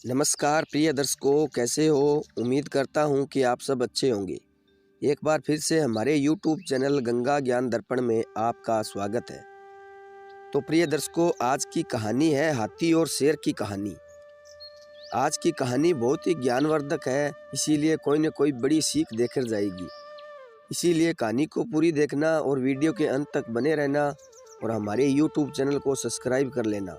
नमस्कार प्रिय दर्शकों, कैसे हो? उम्मीद करता हूँ कि आप सब अच्छे होंगे। एक बार फिर से हमारे YouTube चैनल गंगा ज्ञान दर्पण में आपका स्वागत है। तो प्रिय दर्शकों, आज की कहानी है हाथी और शेर की कहानी। आज की कहानी बहुत ही ज्ञानवर्धक है, इसीलिए कोई न कोई बड़ी सीख देकर जाएगी। इसीलिए कहानी को पूरी देखना और वीडियो के अंत तक बने रहना और हमारे YouTube चैनल को सब्सक्राइब कर लेना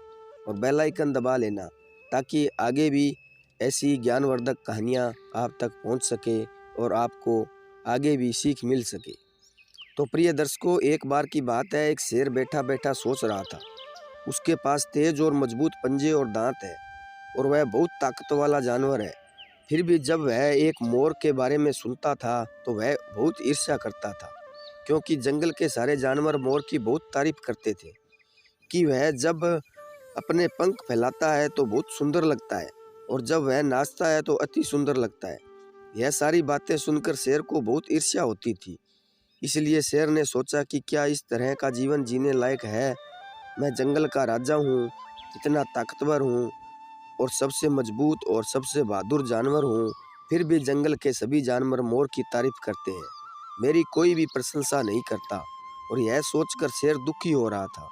और बेल आइकन दबा लेना, ताकि आगे भी ऐसी ज्ञानवर्धक कहानियाँ आप तक पहुंच सके और आपको आगे भी सीख मिल सके। तो प्रिय दर्शकों, एक बार की बात है, एक शेर बैठा बैठा सोच रहा था। उसके पास तेज और मजबूत पंजे और दांत है और वह बहुत ताकत वाला जानवर है। फिर भी जब वह एक मोर के बारे में सुनता था तो वह बहुत ईर्ष्या करता था, क्योंकि जंगल के सारे जानवर मोर की बहुत तारीफ करते थे कि वह जब अपने पंख फैलाता है तो बहुत सुंदर लगता है और जब वह नाचता है तो अति सुंदर लगता है। यह सारी बातें सुनकर शेर को बहुत ईर्ष्या होती थी। इसलिए शेर ने सोचा कि क्या इस तरह का जीवन जीने लायक है? मैं जंगल का राजा हूँ, इतना ताकतवर हूँ और सबसे मजबूत और सबसे बहादुर जानवर हूँ, फिर भी जंगल के सभी जानवर मोर की तारीफ करते हैं, मेरी कोई भी प्रशंसा नहीं करता। और यह सोचकर शेर दुखी हो रहा था।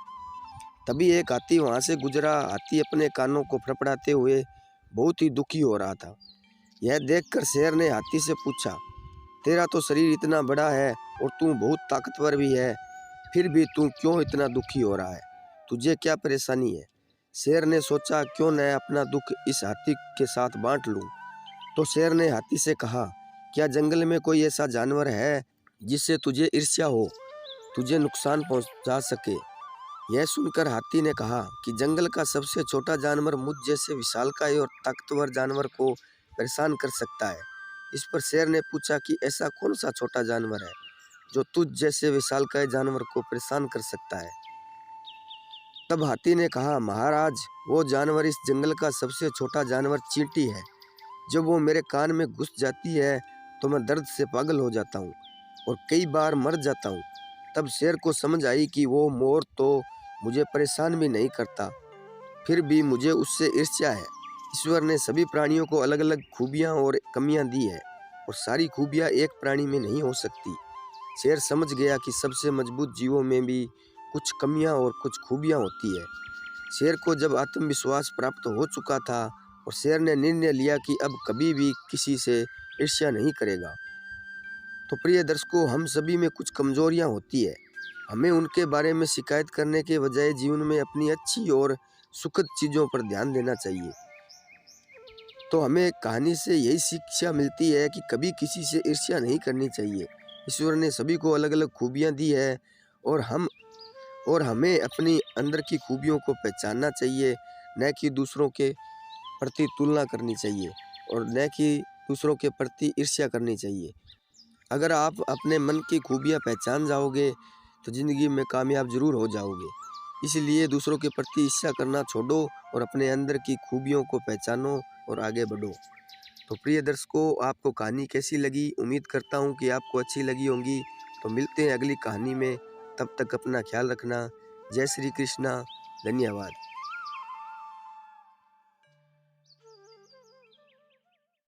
तभी एक हाथी वहां से गुजरा। हाथी अपने कानों को फड़फड़ाते हुए बहुत ही दुखी हो रहा था। यह देखकर शेर ने हाथी से पूछा, तेरा तो शरीर इतना बड़ा है और तू बहुत ताकतवर भी है, फिर भी तू क्यों इतना दुखी हो रहा है? तुझे क्या परेशानी है? शेर ने सोचा, क्यों न अपना दुख इस हाथी के साथ बांट लूं। तो शेर ने हाथी से कहा, क्या जंगल में कोई ऐसा जानवर है जिससे तुझे ईर्ष्या हो, तुझे नुकसान पहुंचा सके? यह सुनकर हाथी ने कहा कि जंगल का सबसे छोटा जानवर मुझ जैसे विशालकाय और ताकतवर जानवर को परेशान कर सकता है। इस पर शेर ने पूछा कि ऐसा कौन सा छोटा जानवर है जो तुझ जैसे विशालकाय जानवर को परेशान कर सकता है? तब हाथी ने कहा, महाराज, वो जानवर इस जंगल का सबसे छोटा जानवर चींटी है। जब वो मेरे कान में घुस जाती है तो मैं दर्द से पागल हो जाता हूँ और कई बार मर जाता हूँ। तब शेर को समझ आई कि वो मोर तो मुझे परेशान भी नहीं करता, फिर भी मुझे उससे ईर्ष्या है। ईश्वर ने सभी प्राणियों को अलग अलग खूबियाँ और कमियाँ दी है और सारी खूबियाँ एक प्राणी में नहीं हो सकती। शेर समझ गया कि सबसे मजबूत जीवों में भी कुछ कमियाँ और कुछ खूबियाँ होती है। शेर को जब आत्मविश्वास प्राप्त हो चुका था और शेर ने निर्णय लिया कि अब कभी भी किसी से ईर्ष्या नहीं करेगा। तो प्रिय दर्शकों, हम सभी में कुछ कमजोरियां होती है। हमें उनके बारे में शिकायत करने के बजाय जीवन में अपनी अच्छी और सुखद चीज़ों पर ध्यान देना चाहिए। तो हमें कहानी से यही शिक्षा मिलती है कि कभी किसी से ईर्ष्या नहीं करनी चाहिए। ईश्वर ने सभी को अलग अलग खूबियाँ दी है और हमें अपनी अंदर की खूबियों को पहचानना चाहिए, न कि दूसरों के प्रति तुलना करनी चाहिए और न कि दूसरों के प्रति ईर्ष्या करनी चाहिए। अगर आप अपने मन की खूबियाँ पहचान जाओगे तो ज़िंदगी में कामयाब ज़रूर हो जाओगे। इसलिए दूसरों के प्रति ईर्ष्या करना छोड़ो और अपने अंदर की खूबियों को पहचानो और आगे बढ़ो। तो प्रिय दर्शकों, आपको कहानी कैसी लगी? उम्मीद करता हूँ कि आपको अच्छी लगी होंगी। तो मिलते हैं अगली कहानी में, तब तक अपना ख्याल रखना। जय श्री कृष्णा, धन्यवाद।